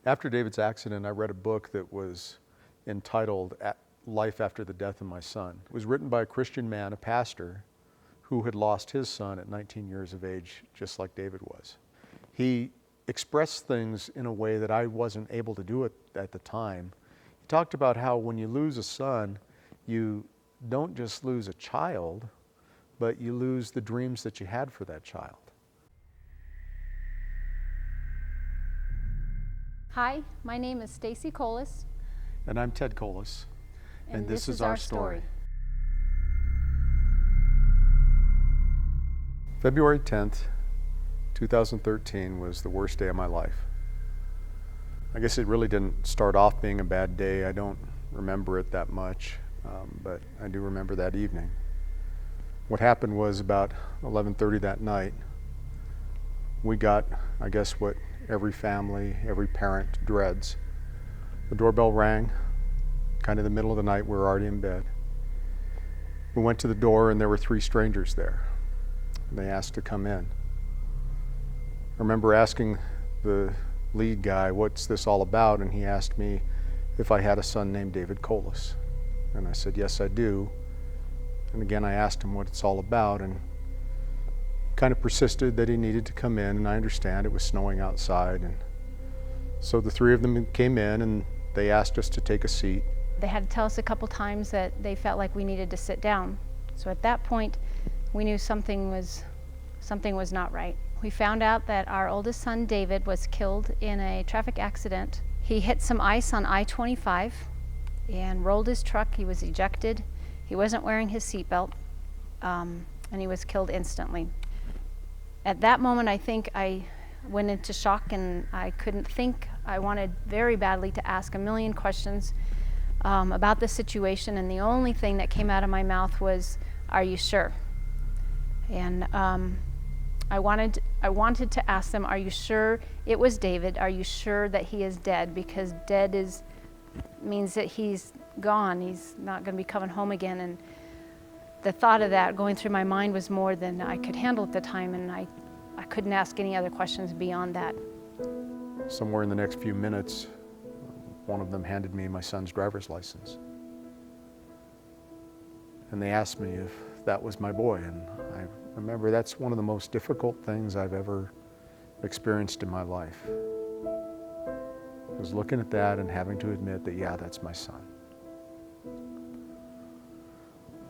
After David's accident, I read a book that was entitled Life After the Death of My Son. It was written by a Christian man, a pastor, who had lost his son at 19 years of age, just like David was. He expressed things in a way that I wasn't able to do it at the time. He talked about how when you lose a son, you don't just lose a child, but you lose the dreams that you had for that child. Hi, my name is Stacy Colas. And I'm Ted Colas. And this is our story. February 10th, 2013 was the worst day of my life. I guess it really didn't start off being a bad day. I don't remember it that much, but I do remember that evening. What happened was about 11:30 that night, we got, I guess, what every family, every parent dreads. The doorbell rang, kind of the middle of the night. We were already in bed. We went to the door and there were 3 strangers there. They asked to come in. I remember asking the lead guy, "What's this all about?" And he asked me if I had a son named David Colas. And I said, "Yes, I do." And again, I asked him what it's all about, and kind of persisted that he needed to come in, and I understand it was snowing outside. And so the 3 of them came in and they asked us to take a seat. They had to tell us a couple times that they felt like we needed to sit down. So at that point, we knew something was not right. We found out that our oldest son, David, was killed in a traffic accident. He hit some ice on I-25 and rolled his truck. He was ejected. He wasn't wearing his seatbelt, and he was killed instantly. At that moment, I think I went into shock and I couldn't think. I wanted very badly to ask a million questions about the situation, and the only thing that came out of my mouth was, "Are you sure?" And I wanted to ask them, "Are you sure it was David? Are you sure that he is dead?" Because dead means that he's gone. He's not going to be coming home again. And the thought of that going through my mind was more than I could handle at the time, and I couldn't ask any other questions beyond that. Somewhere in the next few minutes, one of them handed me my son's driver's license. And they asked me if that was my boy, and I remember that's one of the most difficult things I've ever experienced in my life. I was looking at that and having to admit that, yeah, that's my son.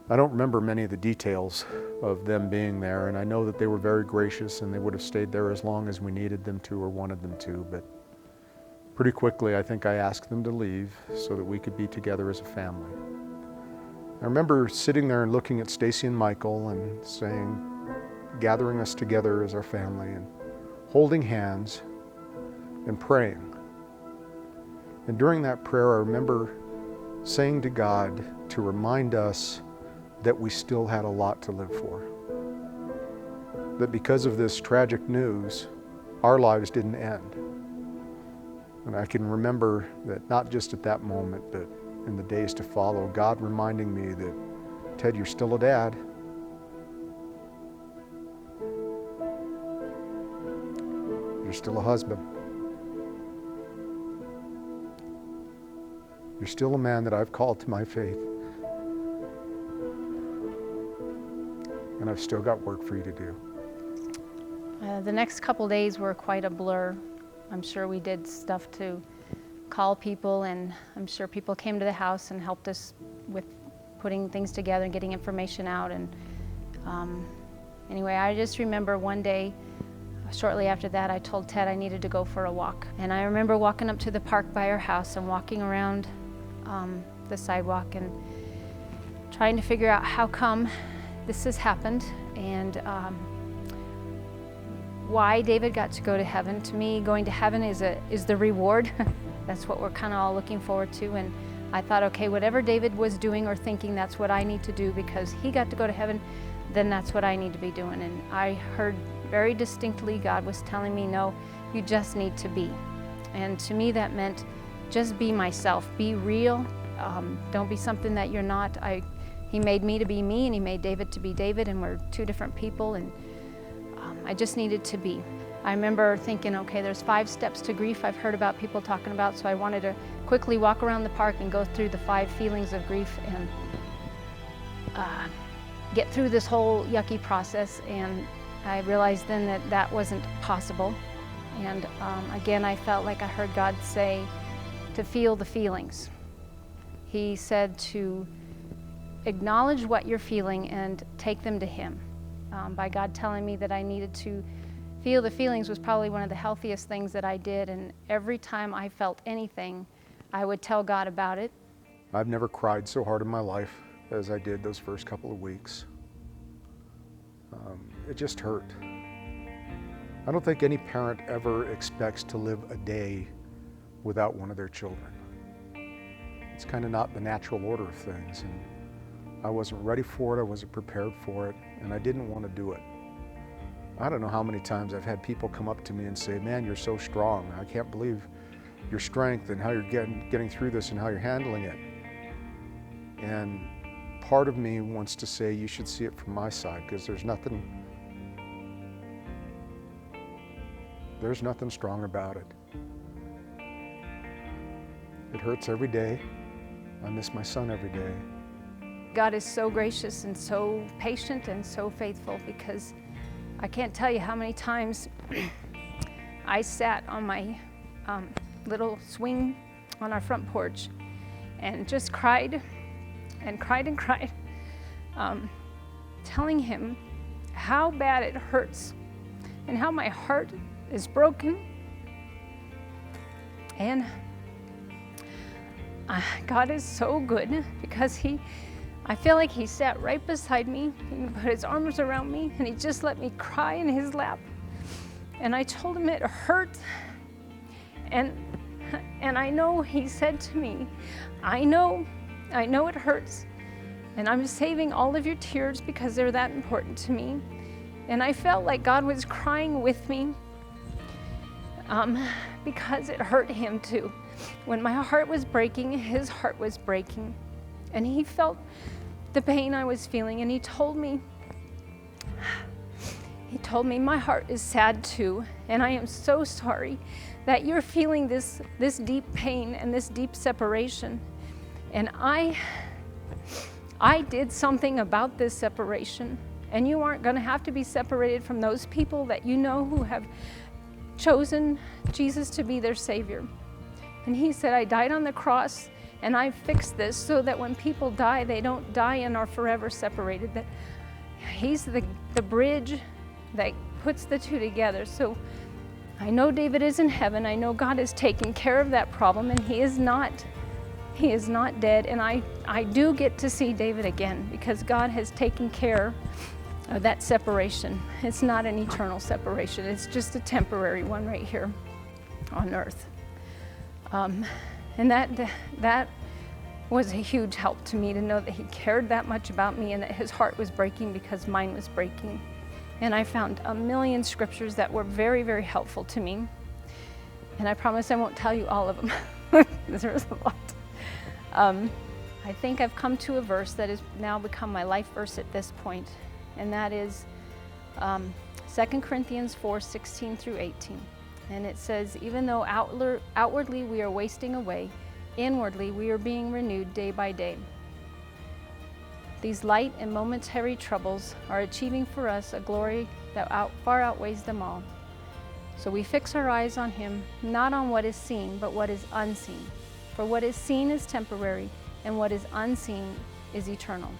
I don't remember many of the details of them being there, and I know that they were very gracious and they would have stayed there as long as we needed them to or wanted them to, but pretty quickly I think I asked them to leave so that we could be together as a family. I remember sitting there and looking at Stacy and Michael and saying, gathering us together as our family and holding hands and praying. And during that prayer, I remember saying to God to remind us that we still had a lot to live for. That because of this tragic news, our lives didn't end. And I can remember that not just at that moment, but in the days to follow, God reminding me that, "Ted, you're still a dad. You're still a husband. You're still a man that I've called to my faith. And I've still got work for you to do." The next couple days were quite a blur. I'm sure we did stuff to call people, and I'm sure people came to the house and helped us with putting things together and getting information out. And anyway, I just remember one day, shortly after that, I told Ted I needed to go for a walk. And I remember walking up to the park by our house and walking around the sidewalk and trying to figure out how come this has happened and why David got to go to heaven. To me, going to heaven is the reward. That's what we're kind of all looking forward to. And I thought, okay, whatever David was doing or thinking, that's what I need to do, because he got to go to heaven, then that's what I need to be doing. And I heard very distinctly God was telling me, no, you just need to be. And to me that meant just be myself, be real. Don't be something that you're not. He made me to be me, and he made David to be David, and we're 2 different people, and I just needed to be. I remember thinking, okay, there's 5 steps to grief I've heard about people talking about, so I wanted to quickly walk around the park and go through the 5 feelings of grief and get through this whole yucky process. And I realized then that that wasn't possible. And again, I felt like I heard God say to feel the feelings. He said to acknowledge what you're feeling and take them to Him. By God telling me that I needed to feel the feelings was probably one of the healthiest things that I did. And every time I felt anything, I would tell God about it. I've never cried so hard in my life as I did those first couple of weeks. It just hurt. I don't think any parent ever expects to live a day without one of their children. It's kind of not the natural order of things, and I wasn't ready for it, I wasn't prepared for it, and I didn't want to do it. I don't know how many times I've had people come up to me and say, "Man, you're so strong. I can't believe your strength and how you're getting through this and how you're handling it." And part of me wants to say you should see it from my side, because there's nothing strong about it. It hurts every day. I miss my son every day. God is so gracious and so patient and so faithful, because I can't tell you how many times I sat on my little swing on our front porch and just cried and cried and cried, telling Him how bad it hurts and how my heart is broken. And God is so good, because I feel like He sat right beside me and put His arms around me, and He just let me cry in His lap. And I told Him it hurt. And I know He said to me, I know it hurts, and I'm saving all of your tears because they're that important to me. And I felt like God was crying with me, because it hurt Him too. When my heart was breaking, His heart was breaking. And He felt the pain I was feeling, and He told me, my heart is sad too, and I am so sorry that you're feeling this deep pain and this deep separation. And I did something about this separation, and you aren't going to have to be separated from those people that you know who have chosen Jesus to be their Savior. And He said, I died on the cross, and I fixed this so that when people die, they don't die and are forever separated. That He's the bridge that puts the two together. So I know David is in heaven. I know God is taking care of that problem, and He is not dead. And I do get to see David again, because God has taken care of that separation. It's not an eternal separation. It's just a temporary one right here on earth. And that was a huge help to me, to know that He cared that much about me, and that His heart was breaking because mine was breaking. And I found a million scriptures that were very, very helpful to me. And I promise I won't tell you all of them. There's a lot. I think I've come to a verse that has now become my life verse at this point, and that is 2 Corinthians 4:16 through 18. And it says, even though outwardly we are wasting away, inwardly we are being renewed day by day. These light and momentary troubles are achieving for us a glory that far outweighs them all. So we fix our eyes on Him, not on what is seen, but what is unseen. For what is seen is temporary, and what is unseen is eternal.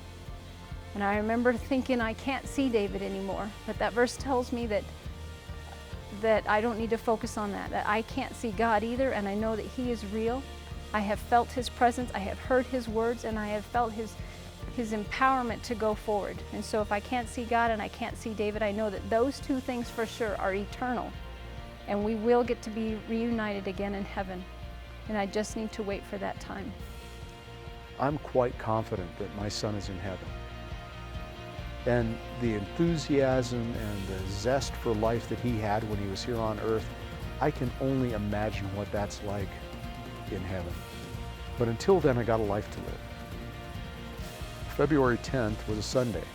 And I remember thinking, I can't see David anymore, but that verse tells me that I don't need to focus on that I can't see God either, and I know that He is real. I have felt His presence, I have heard His words, and I have felt His empowerment to go forward. And so if I can't see God and I can't see David, I know that those two things for sure are eternal, and we will get to be reunited again in heaven. And I just need to wait for that time. I'm quite confident that my son is in heaven. And the enthusiasm and the zest for life that he had when he was here on earth, I can only imagine what that's like in heaven. But until then, I got a life to live. February 10th was a Sunday.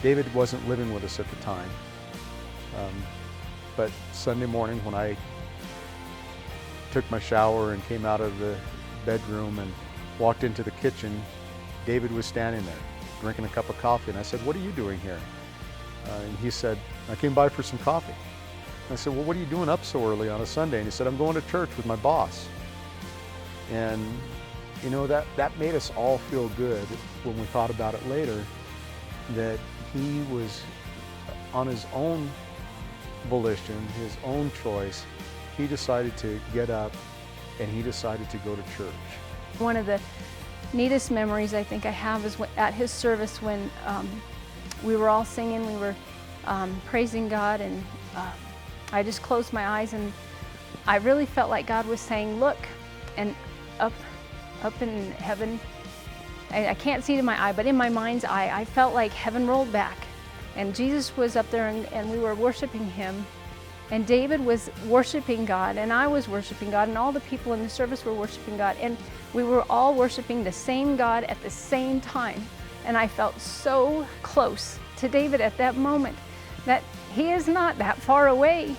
David wasn't living with us at the time. But Sunday morning when I took my shower and came out of the bedroom and walked into the kitchen, David was standing there drinking a cup of coffee. And I said, "What are you doing here?" And he said, "I came by for some coffee." And I said, "Well, what are you doing up so early on a Sunday?" And he said, "I'm going to church with my boss." And you know, that made us all feel good when we thought about it later, that he was on his own volition, his own choice. He decided to get up and he decided to go to church. One of the neatest memories I think I have is at his service when we were all singing, we were praising God, and I just closed my eyes and I really felt like God was saying, "Look," and up in heaven, I can't see it in my eye, but in my mind's eye, I felt like heaven rolled back and Jesus was up there and we were worshiping him. And David was worshiping God, and I was worshiping God, and all the people in the service were worshiping God, and we were all worshiping the same God at the same time. And I felt so close to David at that moment, that he is not that far away.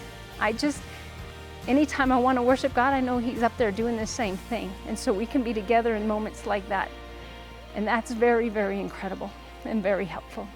Anytime I want to worship God, I know he's up there doing the same thing. And so we can be together in moments like that. And that's very, very incredible and very helpful.